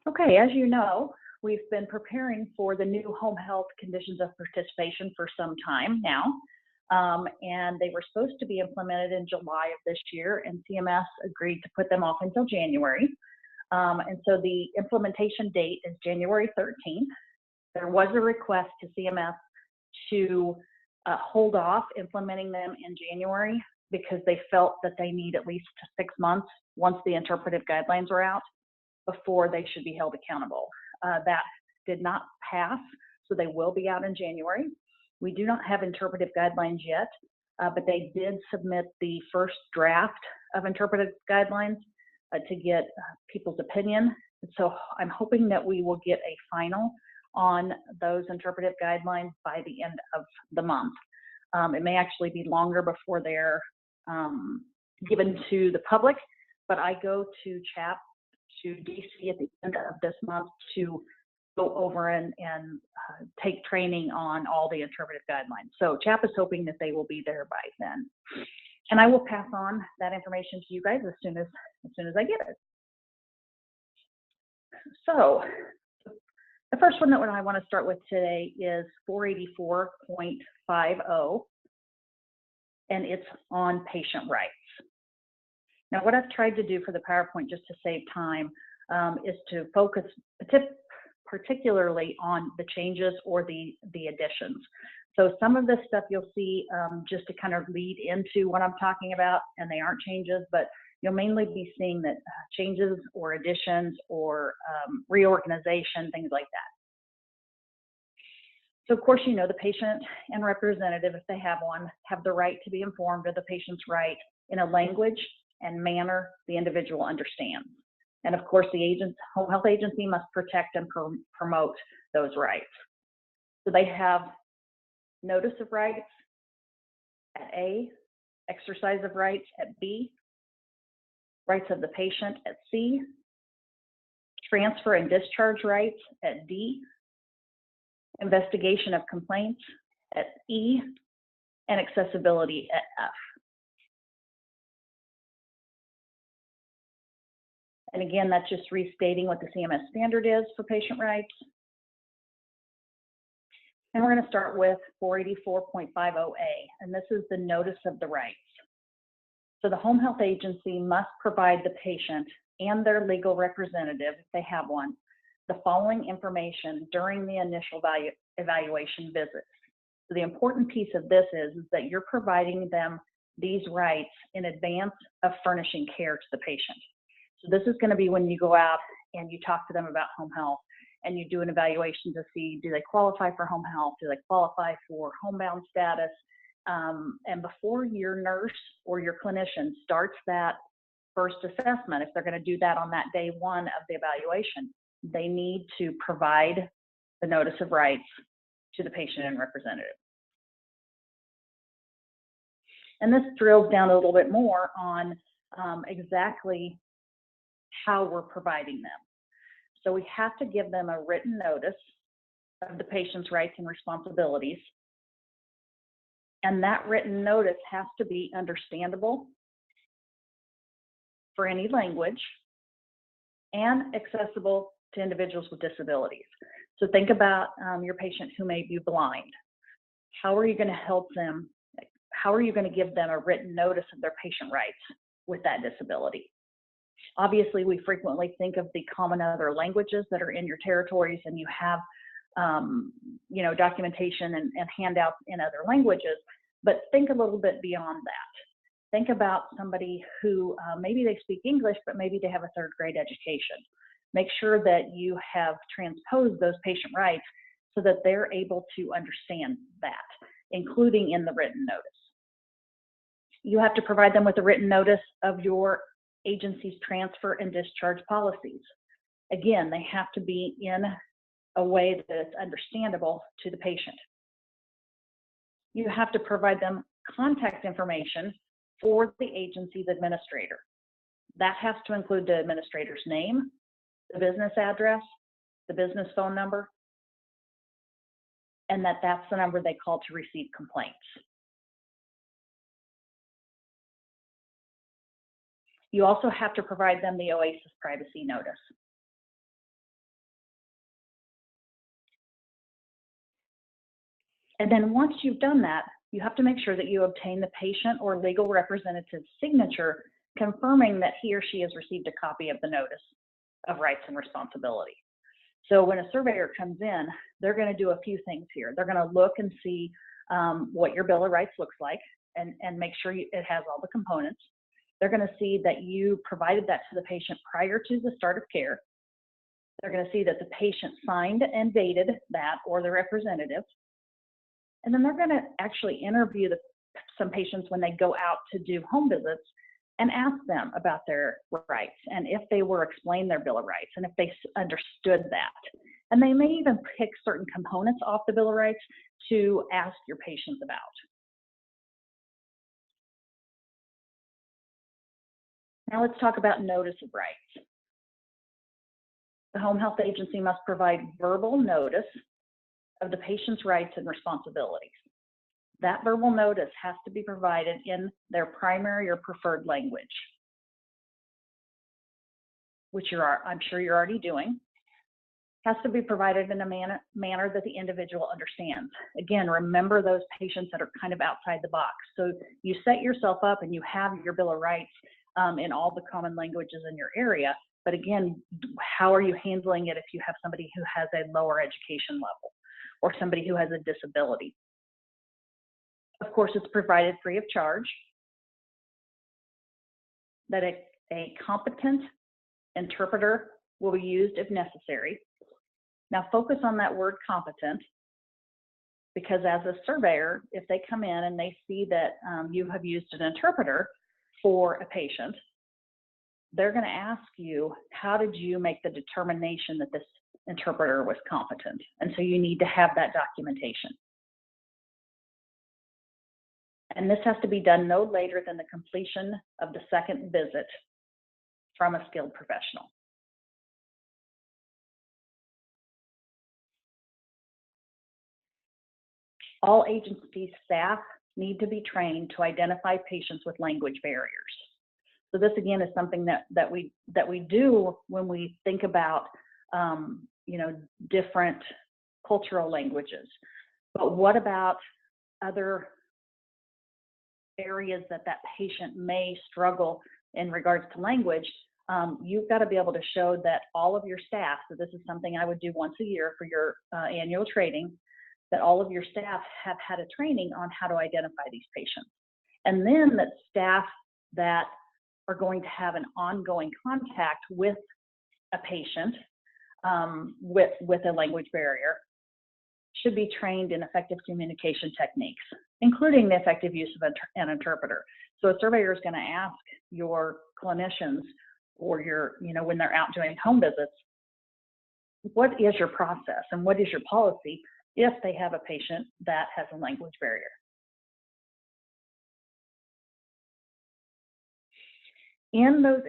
Okay, as you know, we've been preparing for the new home health conditions of participation for some time now. And they were supposed to be implemented in July of this year, and CMS agreed to put them off until January. And so the implementation date is January 13th. There was a request to CMS to hold off implementing them in January because they felt that they need at least 6 months once the interpretive guidelines are out before they should be held accountable. That did not pass, so they will be out in January. We do not have interpretive guidelines yet, but they did submit the first draft of interpretive guidelines to get people's opinion. So I'm hoping that we will get a final on those interpretive guidelines by the end of the month. It may actually be longer before they're given to the public, but I go to CHAP to DC at the end of this month to go over and take training on all the interpretive guidelines. So CHAP is hoping that they will be there by then. And I will pass on that information to you guys as soon as I get it. So the first one that I want to start with today is 484.50, and it's on patient rights. Now, what I've tried to do for the PowerPoint, just to save time, is to focus particularly on the changes or the additions. So some of this stuff you'll see just to kind of lead into what I'm talking about, and they aren't changes, but you'll mainly be seeing that changes or additions or reorganization, things like that. So of course, you know, the patient and representative, if they have one, have the right to be informed of the patient's right in a language and manner the individual understands. And of course, the home health agency must protect and promote those rights. So they have notice of rights at A, exercise of rights at B, rights of the patient at C, transfer and discharge rights at D, investigation of complaints at E, and accessibility at F. And again, that's just restating what the CMS standard is for patient rights. And we're going to start with 484.50A, and this is the notice of the rights. So the home health agency must provide the patient and their legal representative, if they have one, the following information during the initial evaluation visit. So the important piece of this is that you're providing them these rights in advance of furnishing care to the patient. So this is going to be when you go out and you talk to them about home health and you do an evaluation to see, do they qualify for home health? Do they qualify for homebound status? And before your nurse or your clinician starts that first assessment, if they're going to do that on that day one of the evaluation, they need to provide the notice of rights to the patient and representative. And this drills down a little bit more on exactly how we're providing them. So we have to give them a written notice of the patient's rights and responsibilities. And that written notice has to be understandable for any language and accessible to individuals with disabilities. So think about your patient who may be blind. How are you going to help them? How are you going to give them a written notice of their patient rights with that disability? Obviously, we frequently think of the common other languages that are in your territories, and you have you know, documentation and handouts in other languages, but think a little bit beyond that. Think about somebody who maybe they speak English, but maybe they have a third grade education. Make sure that you have transposed those patient rights so that they're able to understand that, including in the written notice. You have to provide them with a written notice of your agency's transfer and discharge policies. Again, they have to be in a way that is understandable to the patient. You have to provide them contact information for the agency's administrator. That has to include the administrator's name, the business address, the business phone number, and that's the number they call to receive complaints. You also have to provide them the OASIS privacy notice. And then once you've done that, you have to make sure that you obtain the patient or legal representative's signature confirming that he or she has received a copy of the notice of rights and responsibility. So when a surveyor comes in, they're going to do a few things here. They're going to look and see what your Bill of Rights looks like and make sure it has all the components. They're going to see that you provided that to the patient prior to the start of care. They're going to see that the patient signed and dated that or the representative. And then they're going to actually interview some patients when they go out to do home visits and ask them about their rights and if they were explained their Bill of Rights and if they understood that. And they may even pick certain components off the Bill of Rights to ask your patients about. Now let's talk about notice of rights. The home health agency must provide verbal notice of the patient's rights and responsibilities. That verbal notice has to be provided in their primary or preferred language, which I'm sure you're already doing. Has to be provided in a manner that the individual understands. Again, remember those patients that are kind of outside the box. So you set yourself up and you have your Bill of Rights in all the common languages in your area. But again, how are you handling it if you have somebody who has a lower education level or somebody who has a disability? Of course, it's provided free of charge, that a competent interpreter will be used if necessary. Now focus on that word competent, because as a surveyor, if they come in and they see that you have used an interpreter for a patient, they're going to ask you, how did you make the determination that this interpreter was competent? And so you need to have that documentation. And this has to be done no later than the completion of the second visit from a skilled professional. All agency staff need to be trained to identify patients with language barriers. So this again is something that we do when we think about different cultural languages. But what about other areas that patient may struggle in regards to language? You've got to be able to show that all of your staff, so this is something I would do once a year for your annual training, that all of your staff have had a training on how to identify these patients. And then that staff that are going to have an ongoing contact with a patient with a language barrier should be trained in effective communication techniques, including the effective use of an interpreter. So a surveyor is going to ask your clinicians or when they're out doing home visits, what is your process and what is your policy if they have a patient that has a language barrier? In those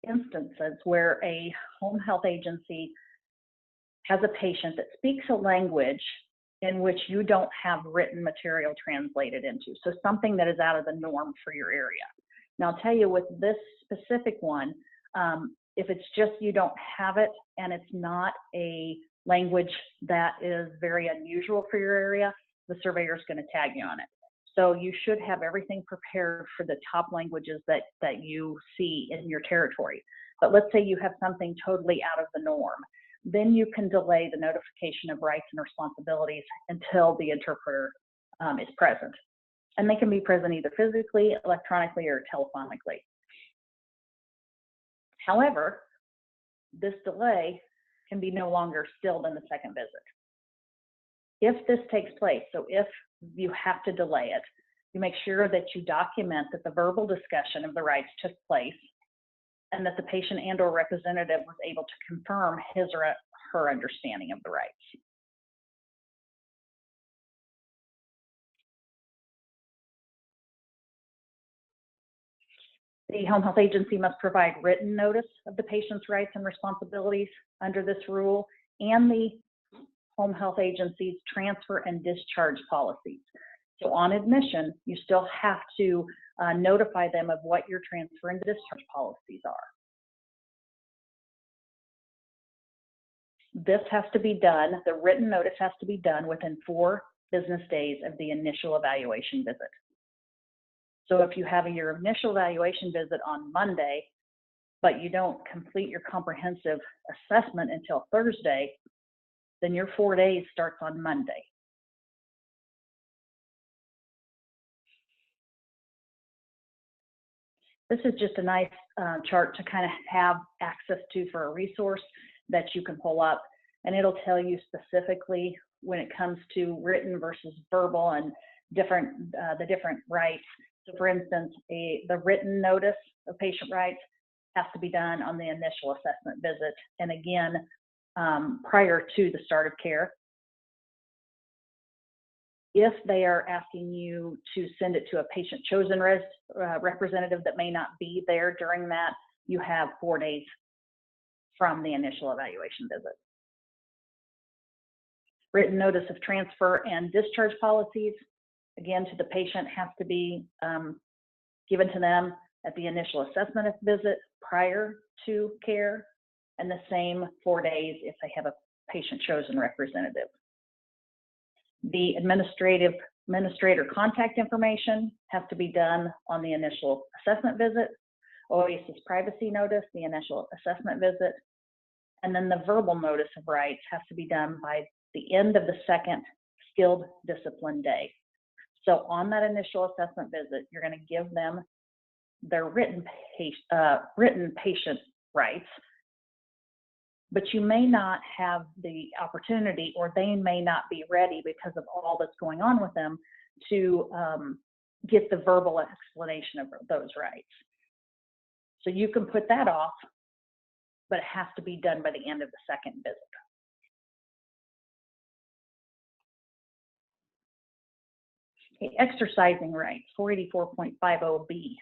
instances where a home health agency has a patient that speaks a language in which you don't have written material translated into, so something that is out of the norm for your area. Now I'll tell you, with this specific one, if it's just you don't have it and it's not a language that is very unusual for your area, the surveyor is going to tag you on it. So you should have everything prepared for the top languages that you see in your territory. But let's say you have something totally out of the norm. Then you can delay the notification of rights and responsibilities until the interpreter is present. And they can be present either physically, electronically, or telephonically. However, this delay can be no longer still than the second visit. If this takes place, so if you have to delay it, you make sure that you document that the verbal discussion of the rights took place and that the patient and or representative was able to confirm his or her understanding of the rights. The home health agency must provide written notice of the patient's rights and responsibilities under this rule and the home health agency's transfer and discharge policies. So on admission, you still have to notify them of what your transfer and discharge policies are. This has to be done, the written notice has to be done within 4 business days of the initial evaluation visit. So if you have your initial evaluation visit on Monday, but you don't complete your comprehensive assessment until Thursday, then your 4 days starts on Monday. This is just a nice chart to kind of have access to for a resource that you can pull up, and it'll tell you specifically when it comes to written versus verbal and the different rights. So for instance, the written notice of patient rights has to be done on the initial assessment visit, and again, prior to the start of care. If they are asking you to send it to a patient chosen representative that may not be there during that, you have 4 days from the initial evaluation visit. Written notice of transfer and discharge policies, again, to the patient, has to be given to them at the initial assessment visit prior to care, and the same 4 days if they have a patient chosen representative. The administrator contact information has to be done on the initial assessment visit, OASIS privacy notice, the initial assessment visit, and then the verbal notice of rights has to be done by the end of the second skilled discipline day. So on that initial assessment visit, you're going to give them their written patient rights, but you may not have the opportunity, or they may not be ready because of all that's going on with them, to get the verbal explanation of those rights. So you can put that off, but it has to be done by the end of the second visit. Okay, exercising rights, 484.50B.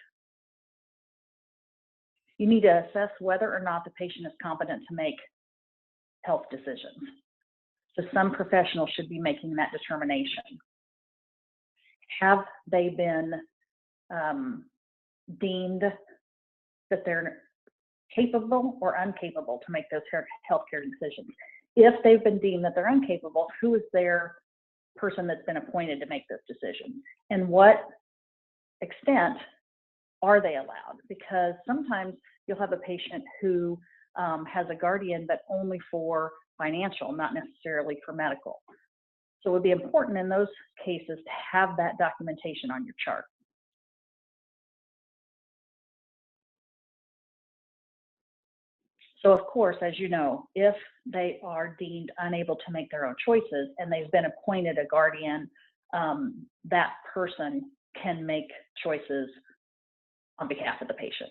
You need to assess whether or not the patient is competent to make health decisions. So some professionals should be making that determination. Have they been deemed that they're capable or incapable to make those healthcare decisions? If they've been deemed that they're incapable, who is their person that's been appointed to make those decisions? And what extent are they allowed? Because sometimes you'll have a patient who has a guardian, but only for financial, not necessarily for medical. So it would be important in those cases to have that documentation on your chart. So of course, as you know, if they are deemed unable to make their own choices and they've been appointed a guardian, that person can make choices on behalf of the patient.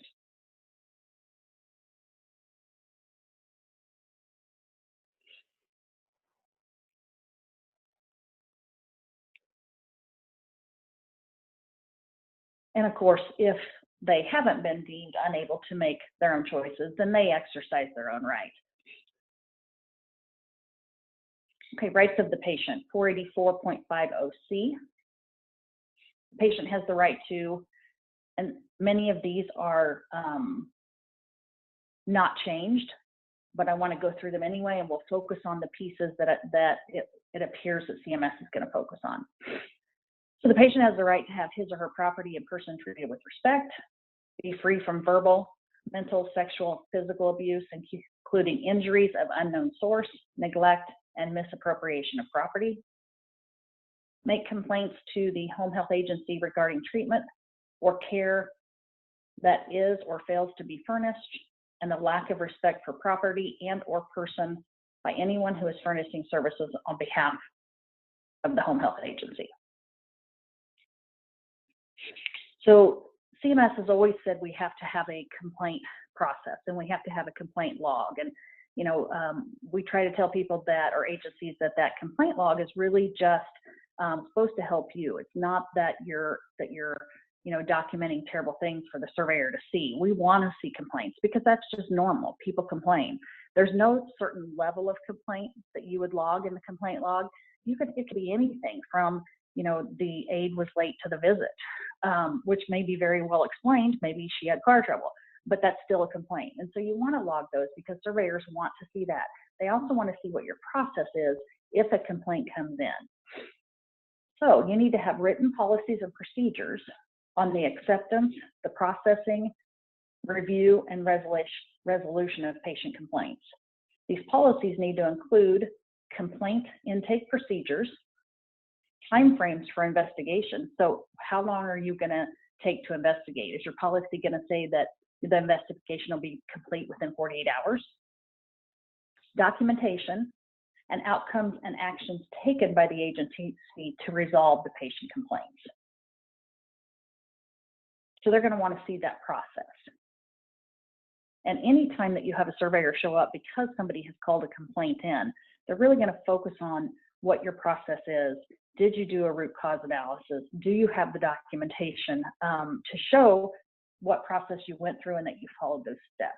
And of course, if they haven't been deemed unable to make their own choices, then they exercise their own right. Okay, rights of the patient, 484.50C. The patient has the right to, and many of these are not changed, but I want to go through them anyway, and we'll focus on the pieces that it appears that CMS is going to focus on. So the patient has the right to have his or her property and person treated with respect, be free from verbal, mental, sexual, physical abuse, including injuries of unknown source, neglect, and misappropriation of property. Make complaints to the home health agency regarding treatment or care that is or fails to be furnished, and the lack of respect for property and or person by anyone who is furnishing services on behalf of the home health agency. So CMS has always said we have to have a complaint process and we have to have a complaint log. And we try to tell people that, or agencies, that complaint log is really just supposed to help you. It's not that you're documenting terrible things for the surveyor to see. We want to see complaints because that's just normal. People complain. There's no certain level of complaint that you would log in the complaint log. It could be anything from, the aide was late to the visit, which may be very well explained. Maybe she had car trouble, but that's still a complaint. And so you want to log those because surveyors want to see that. They also want to see what your process is if a complaint comes in. So you need to have written policies and procedures on the acceptance, the processing, review, and resolution of patient complaints. These policies need to include complaint intake procedures, timeframes for investigation. So how long are you going to take to investigate? Is your policy going to say that the investigation will be complete within 48 hours? Documentation and outcomes and actions taken by the agency to resolve the patient complaints. So they're going to want to see that process. And anytime that you have a surveyor show up because somebody has called a complaint in, they're really going to focus on what your process is. Did you do a root cause analysis? Do you have the documentation to show what process you went through and that you followed those steps?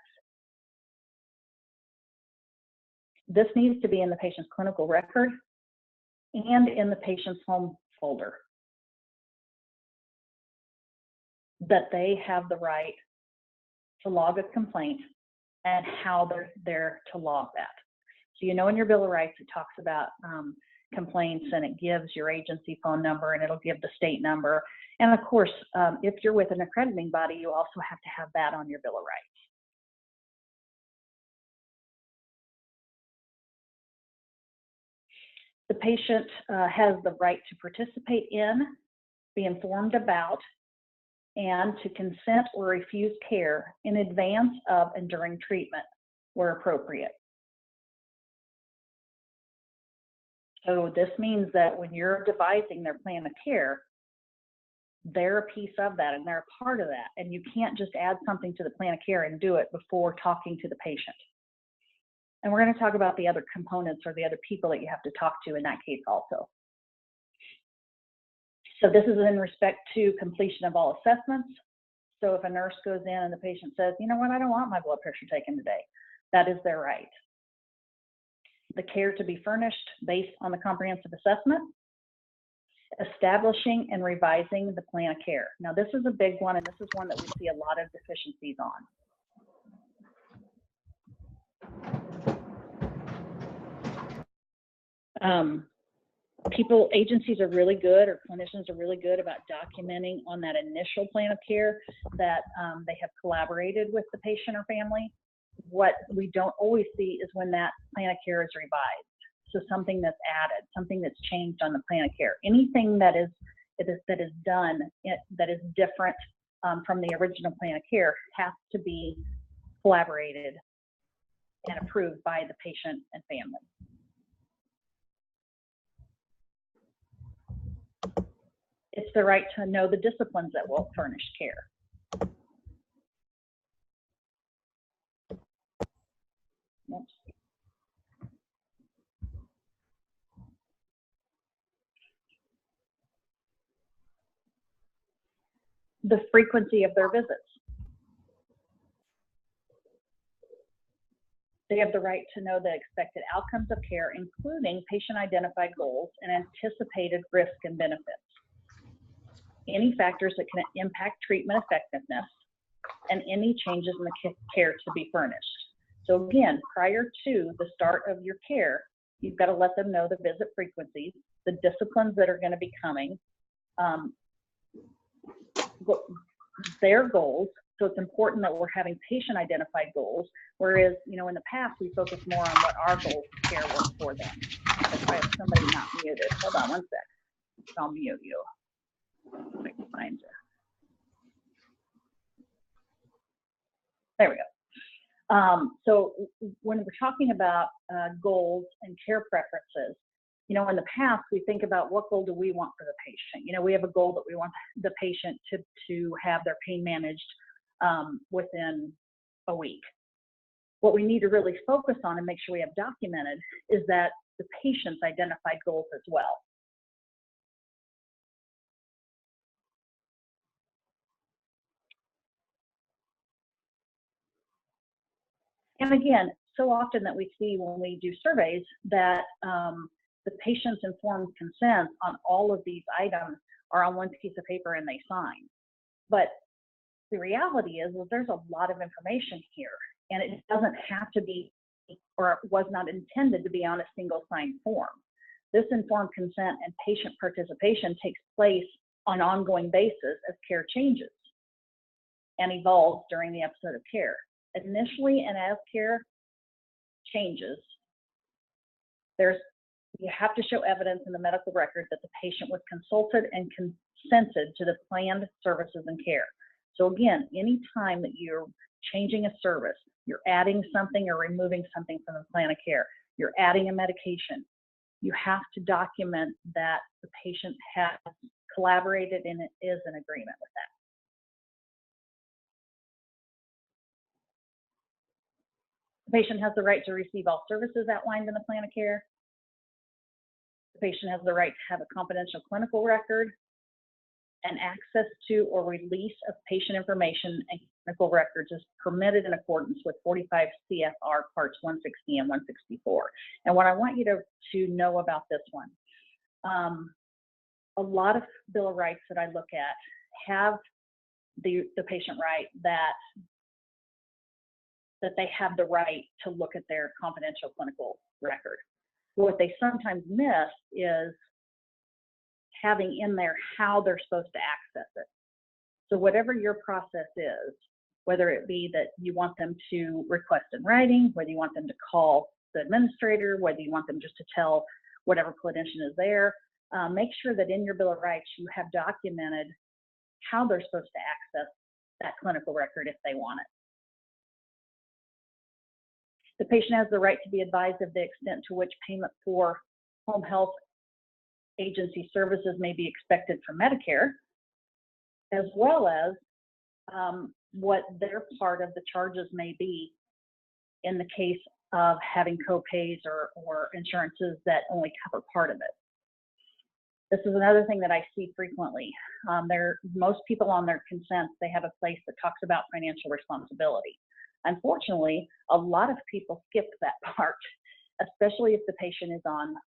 This needs to be in the patient's clinical record and in the patient's home folder, that they have the right to log a complaint and how they're there to log that. So you know in your Bill of Rights it talks about complaints, and it gives your agency phone number, and it'll give the state number. And of course, if you're with an accrediting body, you also have to have that on your Bill of Rights. The patient has the right to participate in, be informed about, and to consent or refuse care in advance of and during treatment where appropriate. So this means that when you're devising their plan of care, they're a piece of that and they're a part of that. And you can't just add something to the plan of care and do it before talking to the patient. And we're going to talk about the other components or the other people that you have to talk to in that case also. So this is in respect to completion of all assessments. So if a nurse goes in and the patient says, you know what, I don't want my blood pressure taken today, that is their right. The care to be furnished based on the comprehensive assessment, establishing and revising the plan of care. Now this is a big one, and this is one that we see a lot of deficiencies on. Agencies are really good, or clinicians are really good about documenting on that initial plan of care that they have collaborated with the patient or family. What we don't always see is when that plan of care is revised. So something that's added, something that's changed on the plan of care. Anything that is done that is different from the original plan of care has to be collaborated and approved by the patient and family. It's the right to know the disciplines that will furnish care. Oops. The frequency of their visits. They have the right to know the expected outcomes of care, including patient-identified goals and anticipated risk and benefits. Any factors that can impact treatment effectiveness, and any changes in the care to be furnished. So again, prior to the start of your care, you've got to let them know the visit frequencies, the disciplines that are going to be coming, their goals. So it's important that we're having patient-identified goals, whereas, you know, in the past, we focus more on what our goals of care were for them. If I have somebody not muted, hold on one sec, I'll mute you. I can find you. There we go. So when we're talking about goals and care preferences, you know, in the past, we think about what goal do we want for the patient. You know, we have a goal that we want the patient to have their pain managed within a week. What we need to really focus on and make sure we have documented is that the patient's identified goals as well. And again, so often that we see when we do surveys that the patient's informed consent on all of these items are on one piece of paper and they sign. But the reality is there's a lot of information here, and it doesn't have to be, or was not intended to be on a single signed form. This informed consent and patient participation takes place on an ongoing basis as care changes and evolves during the episode of care. Initially, and as care changes, you have to show evidence in the medical record that the patient was consulted and consented to the planned services and care. So again, any time that you're changing a service, you're adding something or removing something from the plan of care, you're adding a medication, you have to document that the patient has collaborated and is in agreement with that. The patient has the right to receive all services outlined in the plan of care. The patient has the right to have a confidential clinical record, and access to or release of patient information and clinical records is permitted in accordance with 45 CFR Parts 160 and 164. And what I want you to know about this one, a lot of Bill of Rights that I look at have the patient right that they have the right to look at their confidential clinical record. What they sometimes miss is having in there how they're supposed to access it. So whatever your process is, whether it be that you want them to request in writing, whether you want them to call the administrator, whether you want them just to tell whatever clinician is there, make sure that in your Bill of Rights you have documented how they're supposed to access that clinical record if they want it. The patient has the right to be advised of the extent to which payment for home health agency services may be expected from Medicare, as well as what their part of the charges may be in the case of having co-pays or insurances that only cover part of it. This is another thing that I see frequently. Most people on their consents, they have a place that talks about financial responsibility. Unfortunately, a lot of people skip that part, especially if the patient is on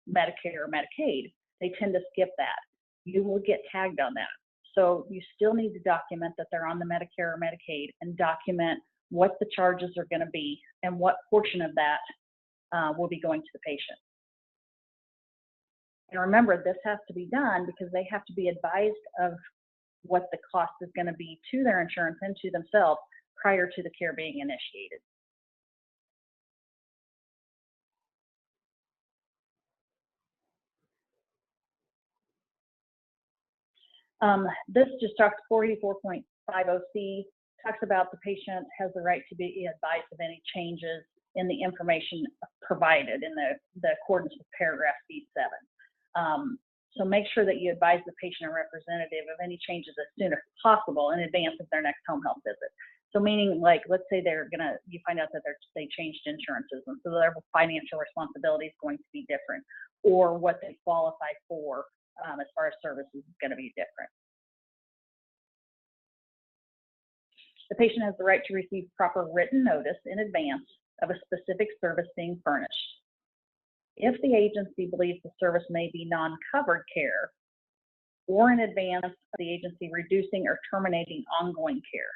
Medicare or Medicaid. They tend to skip that. You will get tagged on that. So you still need to document that they're on the Medicare or Medicaid and document what the charges are going to be and what portion of that will be going to the patient. And remember, this has to be done because they have to be advised of what the cost is going to be to their insurance and to themselves prior to the care being initiated. This just talks 44.50C, talks about the patient has the right to be advised of any changes in the information provided in the accordance with paragraph B7. So make sure that you advise the patient or representative of any changes as soon as possible in advance of their next home health visit. So meaning, like, let's say you find out that they changed insurances, and so their financial responsibility is going to be different, or what they qualify for as far as services is going to be different. The patient has the right to receive proper written notice in advance of a specific service being furnished. If the agency believes the service may be non-covered care, or in advance of the agency reducing or terminating ongoing care.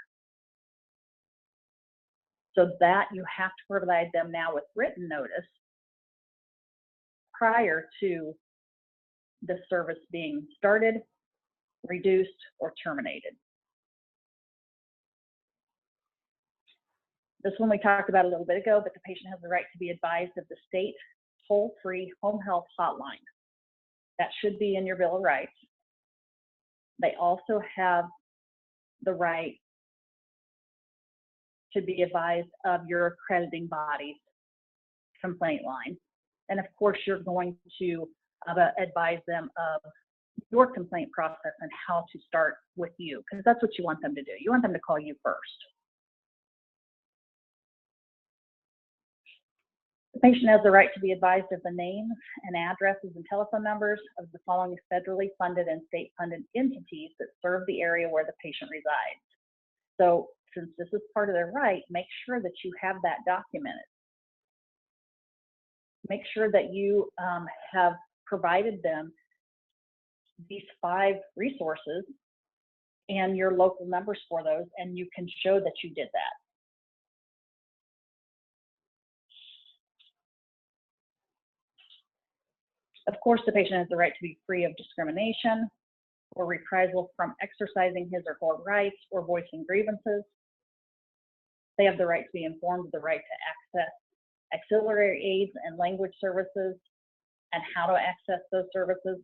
So that you have to provide them now with written notice prior to the service being started, reduced, or terminated. This one we talked about a little bit ago, but the patient has the right to be advised of the state toll-free home health hotline. That should be in your Bill of Rights. They also have the right to be advised of your accrediting body's complaint line. And of course, you're going to advise them of your complaint process and how to start with you, because that's what you want them to do. You want them to call you first. The patient has the right to be advised of the names and addresses and telephone numbers of the following federally funded and state-funded entities that serve the area where the patient resides. So since this is part of their right, make sure that you have that documented. Make sure that you have provided them these 5 resources and your local numbers for those, and you can show that you did that. Of course, the patient has the right to be free of discrimination or reprisal from exercising his or her rights or voicing grievances. They have the right to be informed of the right to access auxiliary aids and language services and how to access those services.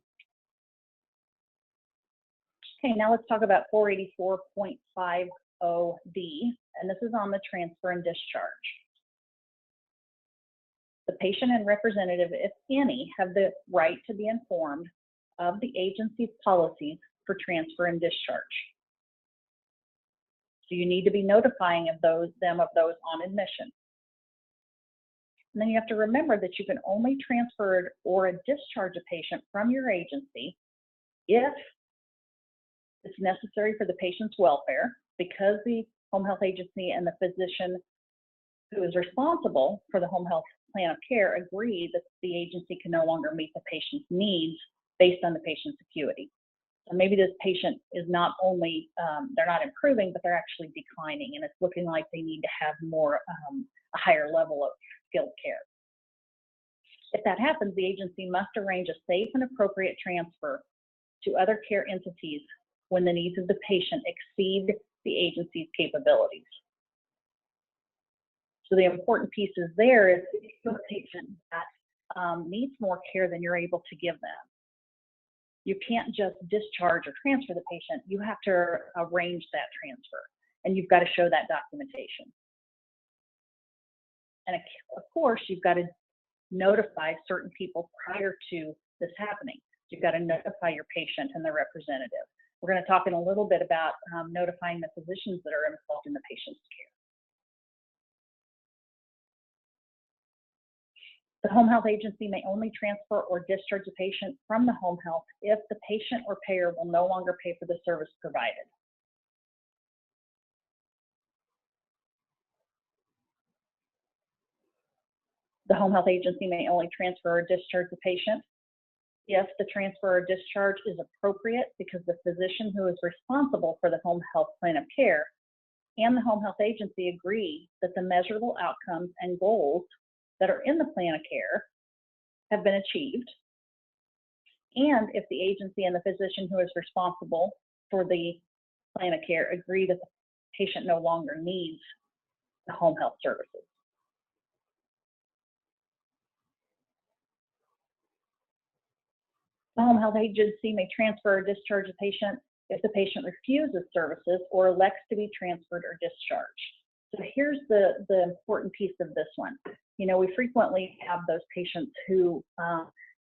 Okay, now let's talk about 484.50D, and this is on the transfer and discharge. The patient and representative, if any, have the right to be informed of the agency's policies for transfer and discharge. So you need to be notifying them of those on admission. And then you have to remember that you can only transfer or discharge a patient from your agency if it's necessary for the patient's welfare, because the home health agency and the physician who is responsible for the home health plan of care agree that the agency can no longer meet the patient's needs based on the patient's acuity. So maybe this patient is not only, they're not improving, but they're actually declining, and it's looking like they need to have more, a higher level of skilled care. If that happens, the agency must arrange a safe and appropriate transfer to other care entities when the needs of the patient exceed the agency's capabilities. So the important pieces there is if you have a patient that needs more care than you're able to give them, you can't just discharge or transfer the patient. You have to arrange that transfer, and you've got to show that documentation. And of course, you've got to notify certain people prior to this happening. You've got to notify your patient and their representative. We're going to talk in a little bit about notifying the physicians that are involved in the patient's care. The home health agency may only transfer or discharge a patient from the home health if the patient or payer will no longer pay for the service provided. The home health agency may only transfer or discharge the patient if the transfer or discharge is appropriate because the physician who is responsible for the home health plan of care and the home health agency agree that the measurable outcomes and goals that are in the plan of care have been achieved, and if the agency and the physician who is responsible for the plan of care agree that the patient no longer needs the home health services. The home health agency may transfer or discharge a patient if the patient refuses services or elects to be transferred or discharged. So here's the important piece of this one. You know, we frequently have those patients who,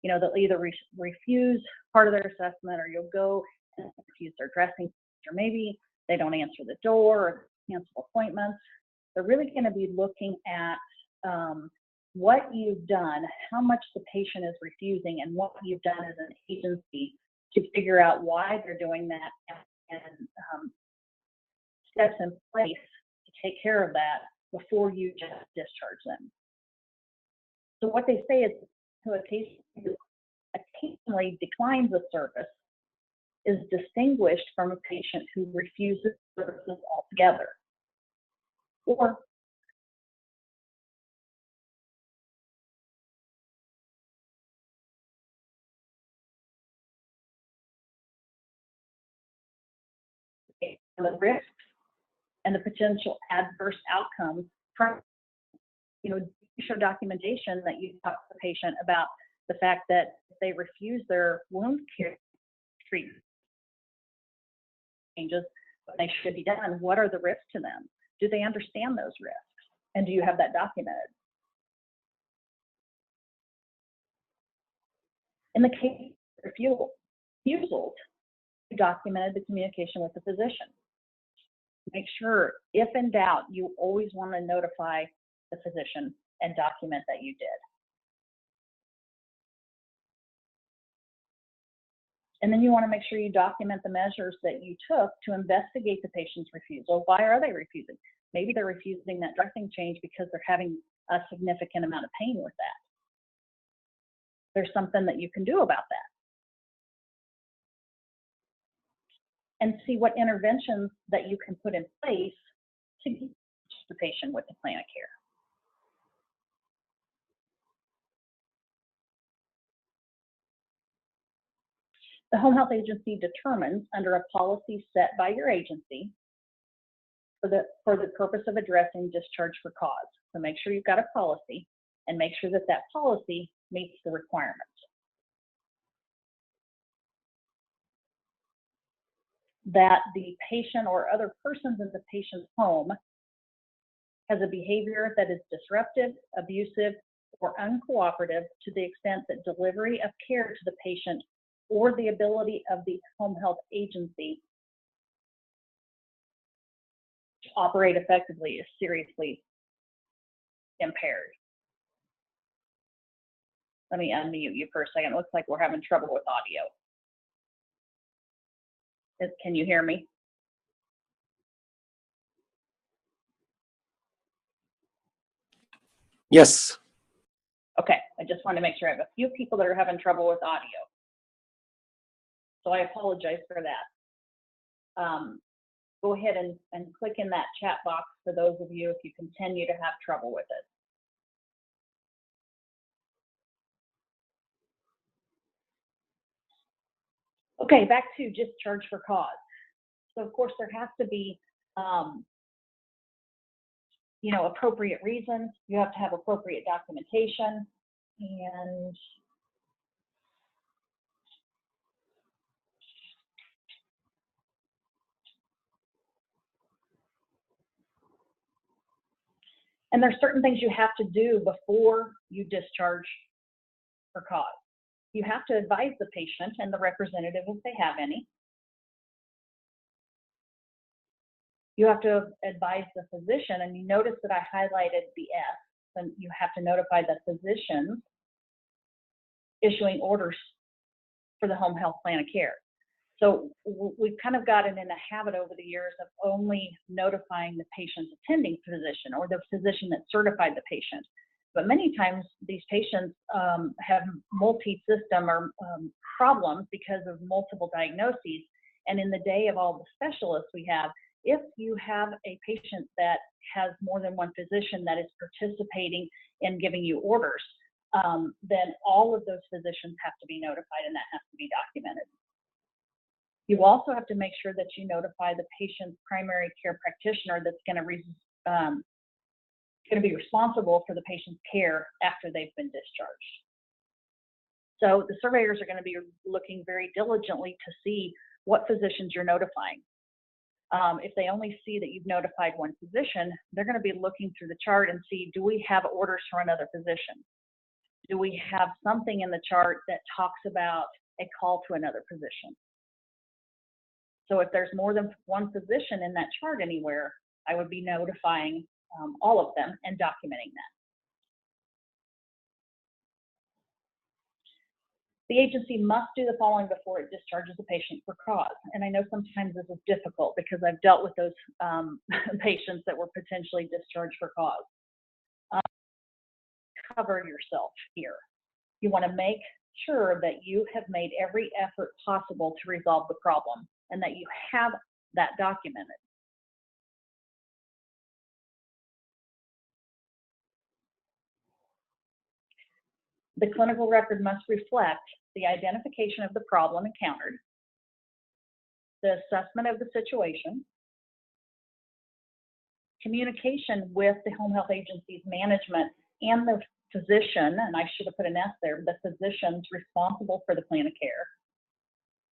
you know, they'll either refuse part of their assessment, or you'll go and refuse their dressing, or maybe they don't answer the door or cancel appointments. They're really going to be looking at what you've done, how much the patient is refusing, and what you've done as an agency to figure out why they're doing that, and steps in place to take care of that before you just discharge them. So what they say is, who occasionally declines a service is distinguished from a patient who refuses services altogether, or the risks and the potential adverse outcomes from, you know, you show documentation that you talk to the patient about the fact that if they refuse their wound care treatment changes when they should be done, what are the risks to them? Do they understand those risks? And do you have that documented? In the case of refusals, you documented the communication with the physician. Make sure, if in doubt, you always want to notify the physician and document that you did. And then you want to make sure you document the measures that you took to investigate the patient's refusal. Why are they refusing? Maybe they're refusing that dressing change because they're having a significant amount of pain with that. There's something that you can do about that. And see what interventions that you can put in place to get the patient with the plan of care. The home health agency determines under a policy set by your agency for the purpose of addressing discharge for cause. So make sure you've got a policy and make sure that that policy meets the requirements. That the patient or other persons in the patient's home has a behavior that is disruptive, abusive, or uncooperative to the extent that delivery of care to the patient or the ability of the home health agency to operate effectively is seriously impaired. Let me unmute you for a second. It looks like we're having trouble with audio. Can you hear me? Yes. Okay, I just want to make sure I have a few people that are having trouble with audio. So I apologize for that. Go ahead and click in that chat box for those of you if you continue to have trouble with it. Okay, back to discharge for cause. So of course there has to be, appropriate reasons. You have to have appropriate documentation, and there's certain things you have to do before you discharge for cause. You have to advise the patient and the representative if they have any. You have to advise the physician, and you notice that I highlighted the S, and you have to notify the physicians issuing orders for the home health plan of care. So we've kind of gotten in the habit over the years of only notifying the patient's attending physician or the physician that certified the patient. But many times these patients have multi-system or problems because of multiple diagnoses. And in the day of all the specialists we have, if you have a patient that has more than one physician that is participating in giving you orders, then all of those physicians have to be notified, and that has to be documented. You also have to make sure that you notify the patient's primary care practitioner that's going to be responsible for the patient's care after they've been discharged. So the surveyors are going to be looking very diligently to see what physicians you're notifying. If they only see that you've notified one physician, they're going to be looking through the chart and see, do we have orders for another physician? Do we have something in the chart that talks about a call to another physician? So if there's more than one physician in that chart anywhere, I would be notifying all of them and documenting that. The agency must do the following before it discharges a patient for cause. And I know sometimes this is difficult because I've dealt with those patients that were potentially discharged for cause. Cover yourself here. You want to make sure that you have made every effort possible to resolve the problem and that you have that documented. The clinical record must reflect the identification of the problem encountered, the assessment of the situation, communication with the home health agency's management and the physician, and I should have put an S there, the physicians responsible for the plan of care,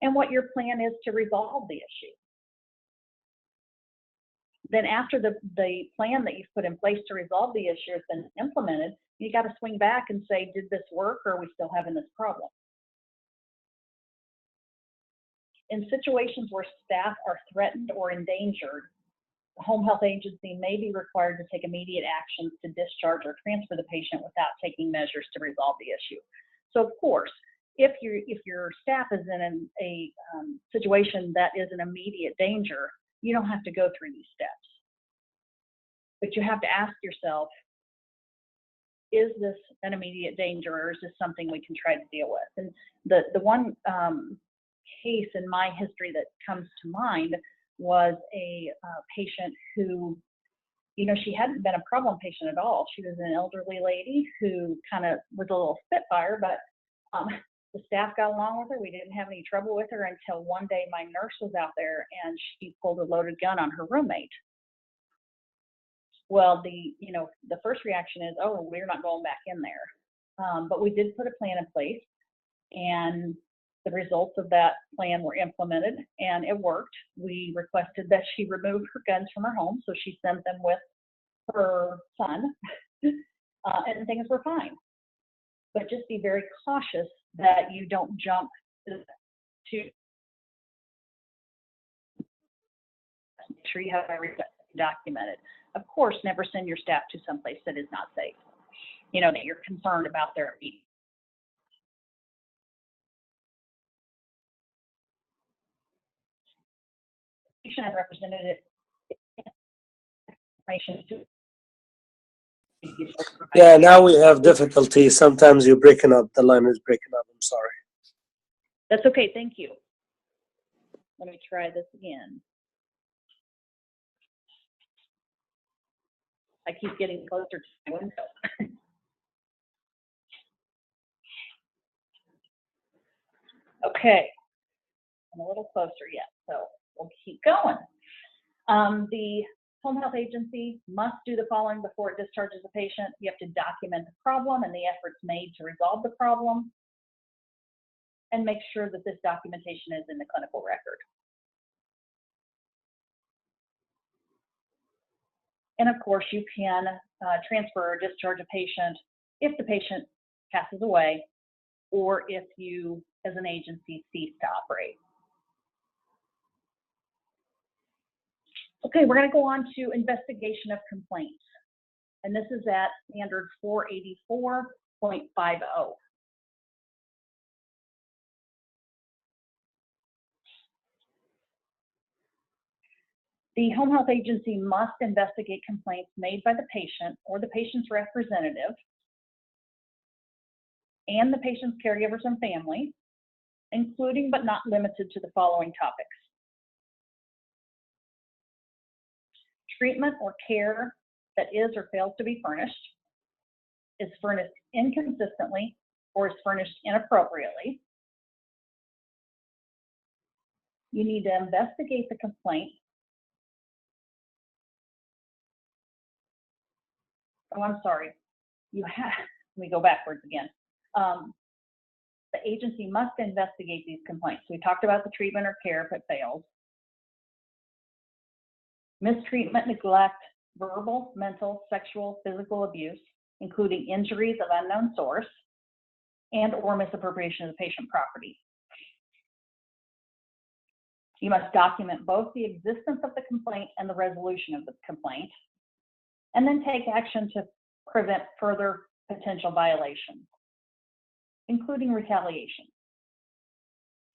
and what your plan is to resolve the issue. Then after the plan that you've put in place to resolve the issue has been implemented, you got to swing back and say, did this work or are we still having this problem? In situations where staff are threatened or endangered, the home health agency may be required to take immediate actions to discharge or transfer the patient without taking measures to resolve the issue. So of course, if your staff is in a situation that is an immediate danger, you don't have to go through these steps. But you have to ask yourself, is this an immediate danger or is this something we can try to deal with? And the one case in my history that comes to mind was a patient who, she hadn't been a problem patient at all. She was an elderly lady who kind of was a little spitfire, but The staff got along with her. We didn't have any trouble with her until one day my nurse was out there and she pulled a loaded gun on her roommate. Well, the first reaction is, oh, we're not going back in there. But we did put a plan in place, and the results of that plan were implemented, and it worked. We requested that she remove her guns from her home, so she sent them with her son, and things were fine. But just be very cautious that you don't jump to make sure you have everything documented. Of course, never send your staff to someplace that is not safe, that you're concerned about their being. Patient representative information to. Yeah, now we have difficulty. Sometimes you're breaking up. The line is breaking up. I'm sorry. That's okay. Thank you. Let me try this again. I keep getting closer to my window. Okay. I'm a little closer yet, so we'll keep going. The home health agency must do the following before it discharges a patient. You have to document the problem and the efforts made to resolve the problem, and make sure that this documentation is in the clinical record. And of course, you can transfer or discharge a patient if the patient passes away or if you, as an agency, cease to operate. Okay, we're going to go on to investigation of complaints. And this is at standard 484.50. The home health agency must investigate complaints made by the patient or the patient's representative and the patient's caregivers and family, including but not limited to the following topics: treatment or care that is or fails to be furnished, is furnished inconsistently, or is furnished inappropriately. You need to investigate the complaint. Oh, I'm sorry. Let me go backwards again. The agency must investigate these complaints. We talked about the treatment or care if it fails. Mistreatment, neglect, verbal, mental, sexual, physical abuse, including injuries of unknown source, and or misappropriation of the patient property. You must document both the existence of the complaint and the resolution of the complaint, and then take action to prevent further potential violations, including retaliation.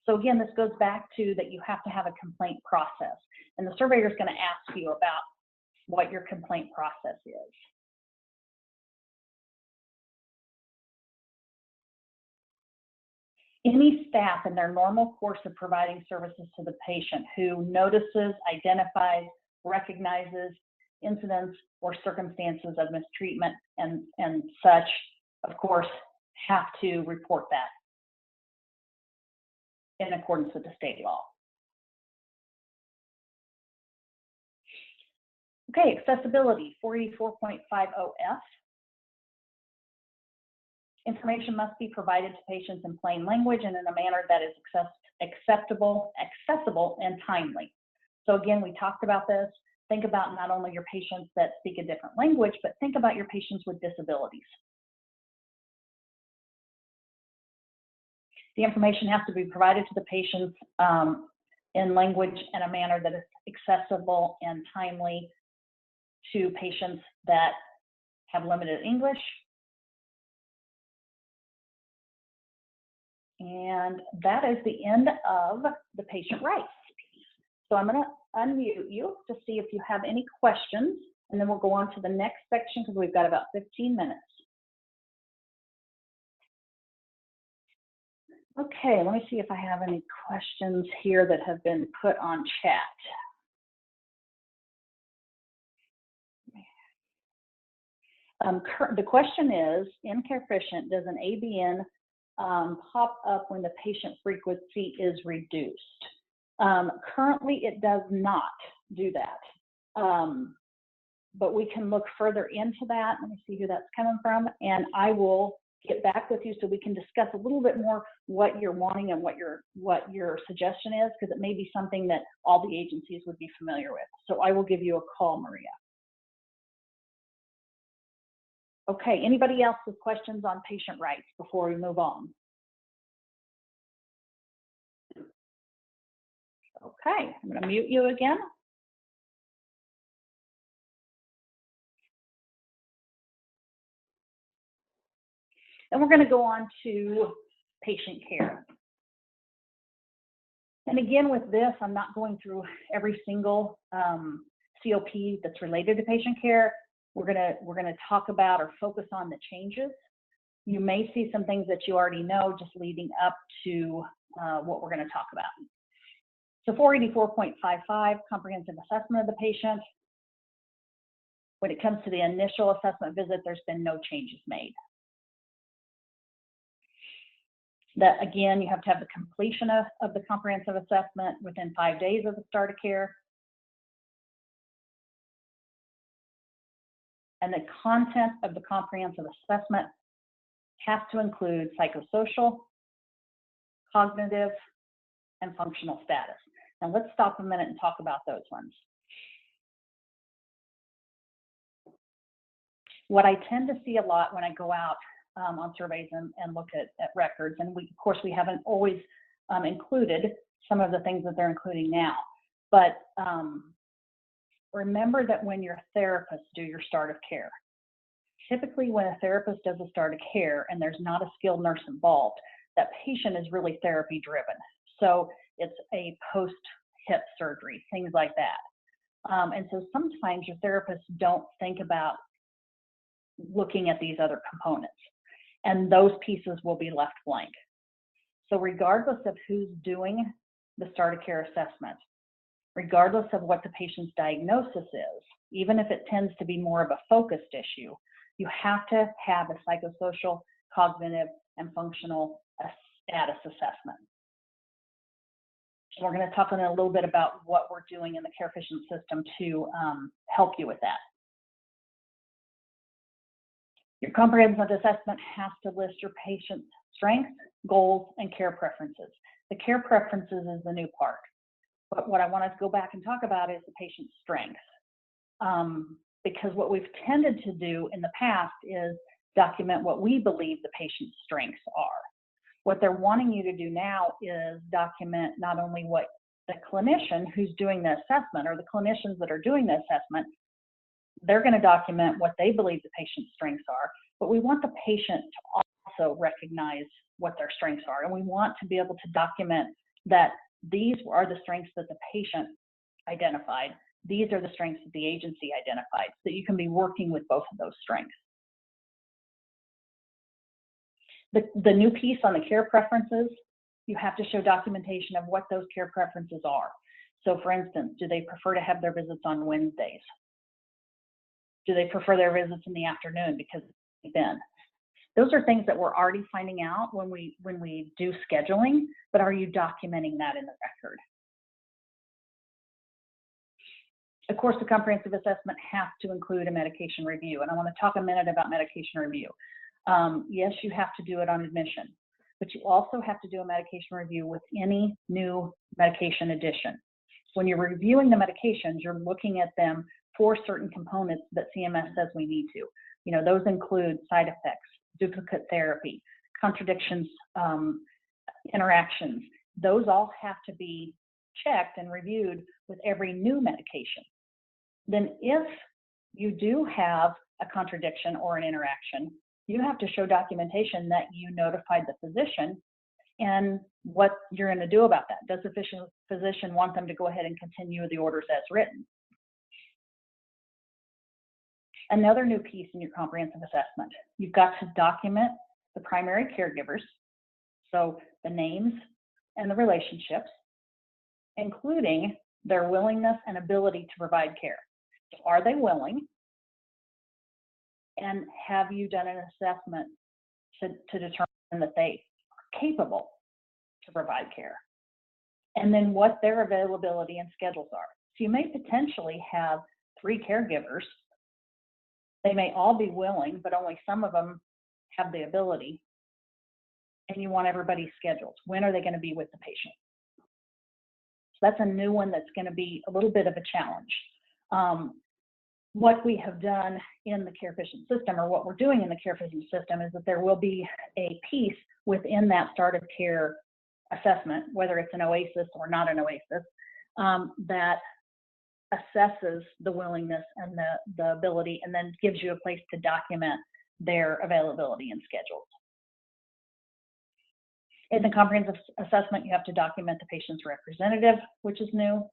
So again, this goes back to that you have to have a complaint process, and the surveyor is going to ask you about what your complaint process is. Any staff in their normal course of providing services to the patient who notices, identifies, recognizes incidents or circumstances of mistreatment and such, of course, have to report that in accordance with the state law. Okay, accessibility, 484.50F. Information must be provided to patients in plain language and in a manner that is accessible, and timely. So again, we talked about this. Think about not only your patients that speak a different language, but think about your patients with disabilities. The information has to be provided to the patients in language and a manner that is accessible and timely to patients that have limited English. And that is the end of the patient rights piece. So I'm going to unmute you to see if you have any questions, and then we'll go on to the next section because we've got about 15 minutes. Okay, let me see if I have any questions here that have been put on chat. The question is, in Careficient, does an ABN pop up when the patient frequency is reduced. Currently, it does not do that. But we can look further into that. Let me see who that's coming from, and I will get back with you so we can discuss a little bit more what you're wanting and what your suggestion is, because it may be something that all the agencies would be familiar with. So I will give you a call, Maria. Okay, anybody else with questions on patient rights before we move on? Okay, I'm going to mute you again. And we're going to go on to patient care. And again, with this, I'm not going through every single COP that's related to patient care. We're gonna talk about or focus on the changes. You may see some things that you already know just leading up to what we're going to talk about. So 484.55, comprehensive assessment of the patient. When it comes to the initial assessment visit, there's been no changes made. That again, you have to have the completion of the comprehensive assessment within 5 days of the start of care. And the content of the comprehensive assessment has to include psychosocial, cognitive, and functional status. Now let's stop a minute and talk about those ones. What I tend to see a lot when I go out on surveys and look at records, and of course we haven't always included some of the things that they're including now, but remember that when your therapists do your start of care, typically when a therapist does a start of care and there's not a skilled nurse involved, that patient is really therapy driven. So it's a post-hip surgery, things like that. And so sometimes your therapists don't think about looking at these other components, and those pieces will be left blank. So regardless of who's doing the start of care assessment, regardless of what the patient's diagnosis is, even if it tends to be more of a focused issue, you have to have a psychosocial, cognitive, and functional status assessment. We're going to talk in a little bit about what we're doing in the Careficient system to help you with that. Your comprehensive assessment has to list your patient's strengths, goals, and care preferences. The care preferences is the new part. But what I want to go back and talk about is the patient's strengths. Because what we've tended to do in the past is document what we believe the patient's strengths are. What they're wanting you to do now is document not only what the clinician who's doing the assessment or the clinicians that are doing the assessment, they're going to document what they believe the patient's strengths are, but we want the patient to also recognize what their strengths are. And we want to be able to document that these are the strengths that the patient identified. These are the strengths that the agency identified, so that you can be working with both of those strengths. The new piece on the care preferences, you have to show documentation of what those care preferences are. So for instance, do they prefer to have their visits on Wednesdays? Do they prefer their visits in the afternoon because then? Those are things that we're already finding out when we do scheduling, but are you documenting that in the record? Of course, the comprehensive assessment has to include a medication review, and I want to talk a minute about medication review. Yes, you have to do it on admission, but you also have to do a medication review with any new medication addition. When you're reviewing the medications, you're looking at them for certain components that CMS says we need to. You know, those include side effects, duplicate therapy, contradictions, interactions. Those all have to be checked and reviewed with every new medication. Then if you do have a contradiction or an interaction, you have to show documentation that you notified the physician and what you're going to do about that. Does the physician want them to go ahead and continue the orders as written? Another new piece in your comprehensive assessment, you've got to document the primary caregivers, so the names and the relationships, including their willingness and ability to provide care. So are they willing? And have you done an assessment to determine that they capable to provide care, and then what their availability and schedules are. So you may potentially have 3 caregivers. They may all be willing, but only some of them have the ability, and you want everybody's schedules. When are they going to be with the patient? So that's a new one that's going to be a little bit of a challenge. What we have done in the Careficient system, or what we're doing in the Careficient system, is that there will be a piece within that start of care assessment, whether it's an OASIS or not an OASIS, that assesses the willingness and the ability, and then gives you a place to document their availability and schedules. In the comprehensive assessment, you have to document the patient's representative, which is new.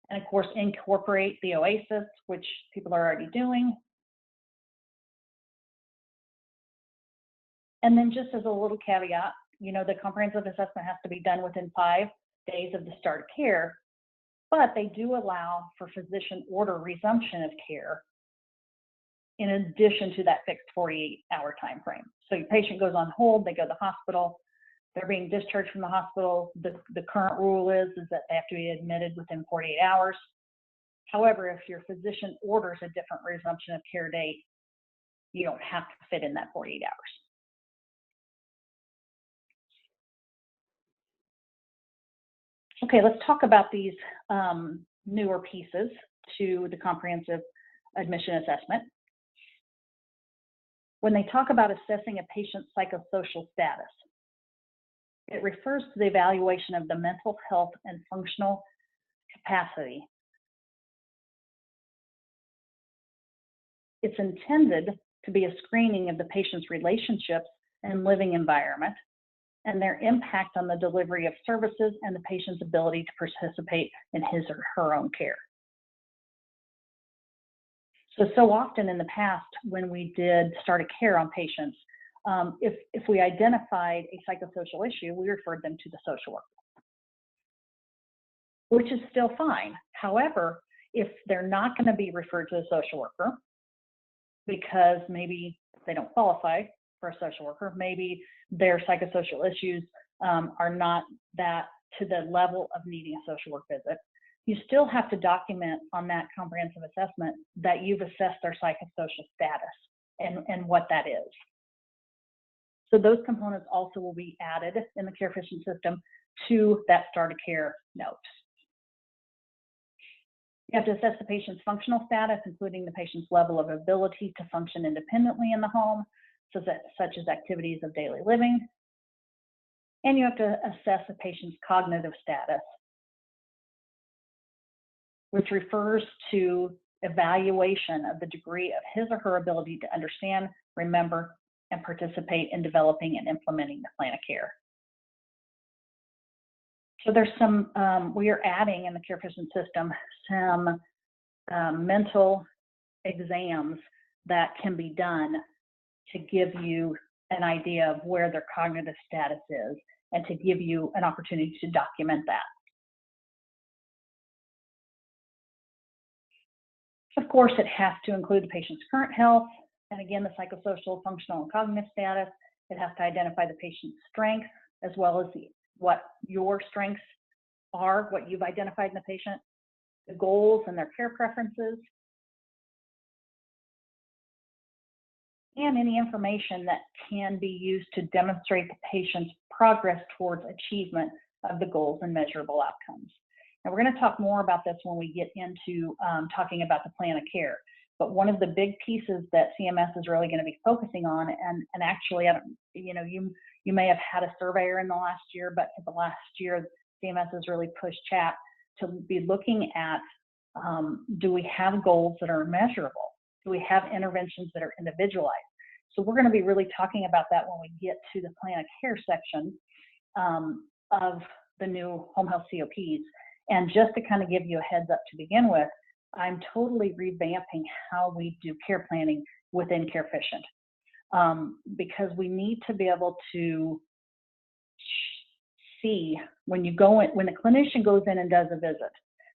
And of course, incorporate the OASIS, which people are already doing. And then just as a little caveat, the comprehensive assessment has to be done within 5 days of the start of care, but they do allow for physician order resumption of care in addition to that fixed 48-hour time frame. So your patient goes on hold, they go to the hospital, they're being discharged from the hospital. The current rule is that they have to be admitted within 48 hours. However, if your physician orders a different resumption of care date, you don't have to fit in that 48 hours. Okay, let's talk about these newer pieces to the comprehensive admission assessment. When they talk about assessing a patient's psychosocial status, it refers to the evaluation of the mental health and functional capacity. It's intended to be a screening of the patient's relationships and living environment, and their impact on the delivery of services and the patient's ability to participate in his or her own care. So often in the past, when we did start of care on patients, if we identified a psychosocial issue, we referred them to the social worker, which is still fine. However, if they're not going to be referred to the social worker because maybe they don't qualify for a social worker, maybe their psychosocial issues are not that to the level of needing a social work visit, you still have to document on that comprehensive assessment that you've assessed their psychosocial status and what that is. So those components also will be added in the Careficient system to that start of care note. You have to assess the patient's functional status, including the patient's level of ability to function independently in the home, such as activities of daily living. And you have to assess the patient's cognitive status, which refers to evaluation of the degree of his or her ability to understand, remember, and participate in developing and implementing the plan of care. So there's some, we are adding in the Careficient system some mental exams that can be done to give you an idea of where their cognitive status is and to give you an opportunity to document that. Of course, it has to include the patient's current health, and again, the psychosocial, functional, and cognitive status. It has to identify the patient's strengths as well as what your strengths are, what you've identified in the patient, the goals and their care preferences, and any information that can be used to demonstrate the patient's progress towards achievement of the goals and measurable outcomes. Now, we're going to talk more about this when we get into talking about the plan of care. But one of the big pieces that CMS is really going to be focusing on, and actually, you may have had a surveyor in the last year, but for the last year, CMS has really pushed CHAP to be looking at, do we have goals that are measurable? Do we have interventions that are individualized? So we're going to be really talking about that when we get to the plan of care section of the new home health COPs. And just to kind of give you a heads up to begin with, I'm totally revamping how we do care planning within Careficient, because we need to be able to see when you go in, when the clinician goes in and does a visit,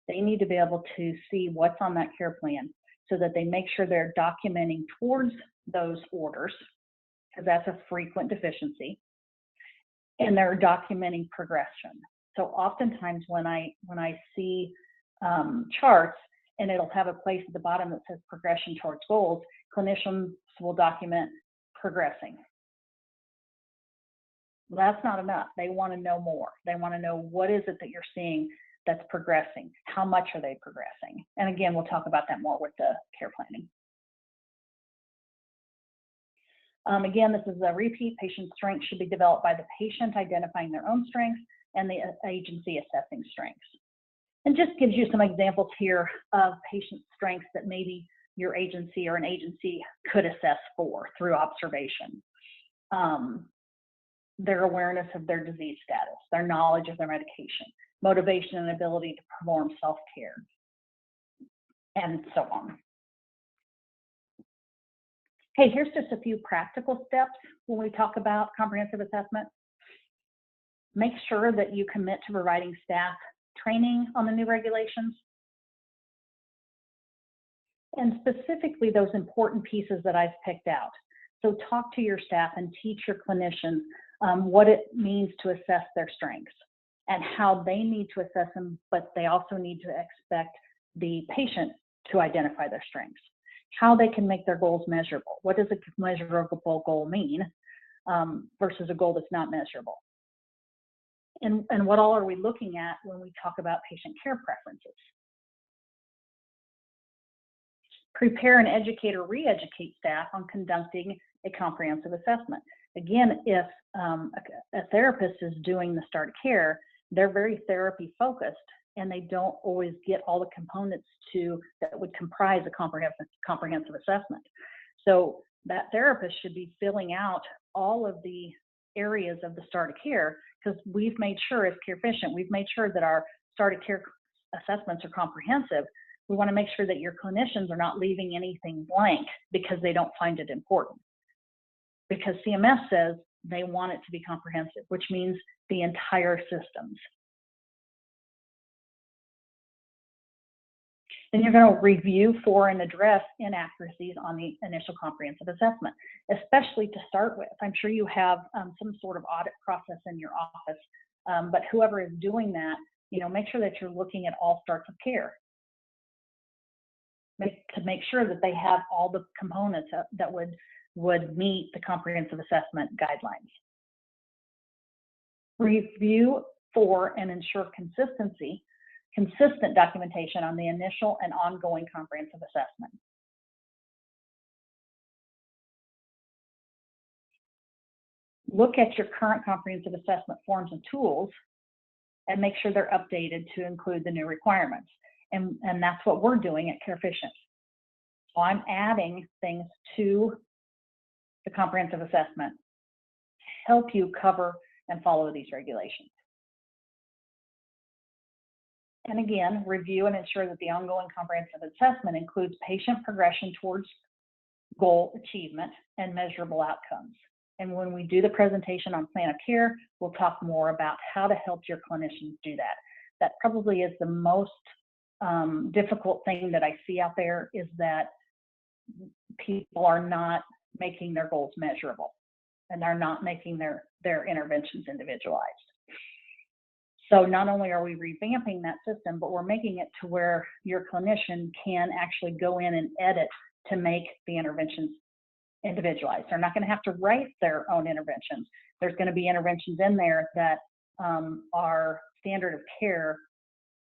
they need to be able to see what's on that care plan so that they make sure they're documenting towards those orders because that's a frequent deficiency, and they're documenting progression. So oftentimes when I see charts and it'll have a place at the bottom that says progression towards goals, clinicians will document progressing. Well, that's not enough. They want to know more. They want to know, what is it that you're seeing that's progressing? How much are they progressing? And again, we'll talk about that more with the care planning. Again, this is a repeat. Patient strengths should be developed by the patient identifying their own strengths and the agency assessing strengths. And just gives you some examples here of patient strengths that maybe your agency or an agency could assess for through observation. Their awareness of their disease status, their knowledge of their medication, motivation and ability to perform self-care, and so on. Okay, here's just a few practical steps when we talk about comprehensive assessment. Make sure that you commit to providing staff training on the new regulations, and specifically those important pieces that I've picked out. So talk to your staff and teach your clinicians what it means to assess their strengths and how they need to assess them, but they also need to expect the patient to identify their strengths, how they can make their goals measurable. What does a measurable goal mean versus a goal that's not measurable? And what all are we looking at when we talk about patient care preferences? Prepare and educate or re-educate staff on conducting a comprehensive assessment. Again, if a therapist is doing the start of care, they're very therapy focused and they don't always get all the components that would comprise a comprehensive assessment. So that therapist should be filling out all of the areas of the start of care, because we've made sure, as Careficient, we've made sure that our start of care assessments are comprehensive. We want to make sure that your clinicians are not leaving anything blank because they don't find it important. Because CMS says they want it to be comprehensive, which means the entire systems. Then you're going to review for and address inaccuracies on the initial comprehensive assessment, especially to start with. I'm sure you have some sort of audit process in your office, but whoever is doing that, make sure that you're looking at all starts of care to make sure that they have all the components that would meet the comprehensive assessment guidelines. Review for and ensure consistent documentation on the initial and ongoing comprehensive assessment. Look at your current comprehensive assessment forms and tools and make sure they're updated to include the new requirements. And that's what we're doing at Careficient. So I'm adding things to the comprehensive assessment to help you cover and follow these regulations. And again, review and ensure that the ongoing comprehensive assessment includes patient progression towards goal achievement and measurable outcomes. And when we do the presentation on plan of care, we'll talk more about how to help your clinicians do that. That probably is the most difficult thing that I see out there, is that people are not making their goals measurable and they're not making their interventions individualized. So not only are we revamping that system, but we're making it to where your clinician can actually go in and edit to make the interventions individualized. They're not going to have to write their own interventions. There's going to be interventions in there that are standard of care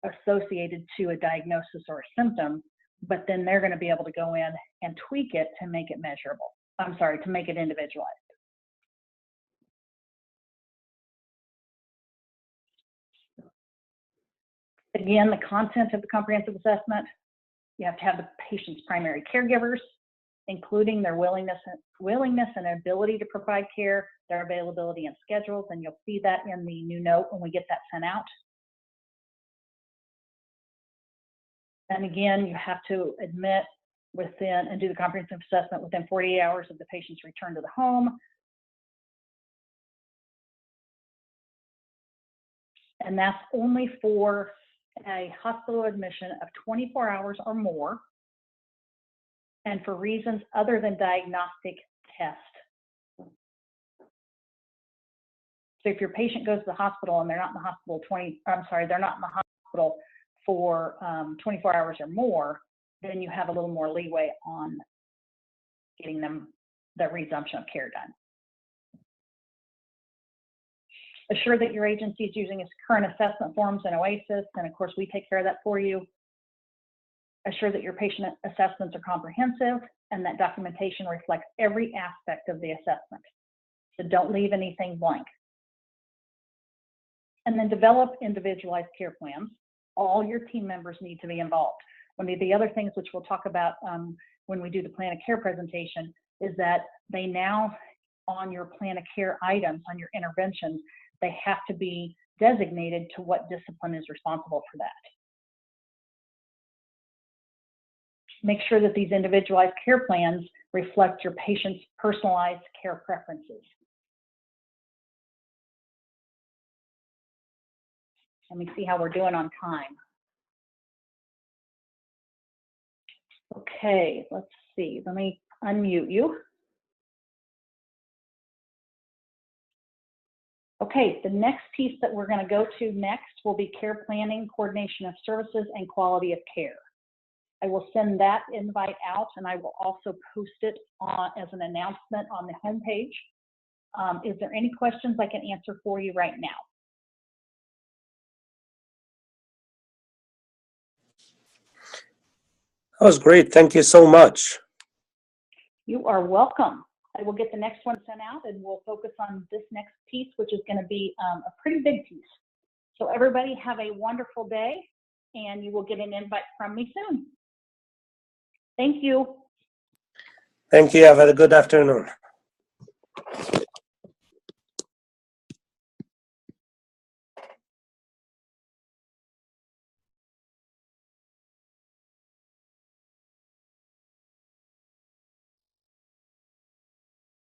associated to a diagnosis or a symptom, but then they're going to be able to go in and tweak it to make it measurable. To make it individualized. Again, the content of the comprehensive assessment, you have to have the patient's primary caregivers, including their willingness and ability to provide care, their availability and schedules, and you'll see that in the new note when we get that sent out. And again, you have to admit within and do the comprehensive assessment within 48 hours of the patient's return to the home. And that's only for a hospital admission of 24 hours or more, and for reasons other than diagnostic test. So if your patient goes to the hospital and they're not in the hospital they're not in the hospital for 24 hours or more, then you have a little more leeway on getting them the resumption of care done. Assure that your agency is using its current assessment forms and OASIS, and of course we take care of that for you. Assure that your patient assessments are comprehensive and that documentation reflects every aspect of the assessment. So don't leave anything blank. And then develop individualized care plans. All your team members need to be involved. One of the other things which we'll talk about when we do the plan of care presentation is that they now, on your plan of care items, on your interventions, they have to be designated to what discipline is responsible for that. Make sure that these individualized care plans reflect your patient's personalized care preferences. Let me see how we're doing on time. Okay, let's see. Let me unmute you. Okay, the next piece that we're going to go to next will be care planning, coordination of services, and quality of care. I will send that invite out, and I will also post it as an announcement on the homepage. Is there any questions I can answer for you right now? That was great. Thank you so much. You are welcome. I will get the next one sent out, and we'll focus on this next piece, which is going to be a pretty big piece. So everybody have a wonderful day, and you will get an invite from me soon. Thank you. Thank you. Have a good afternoon.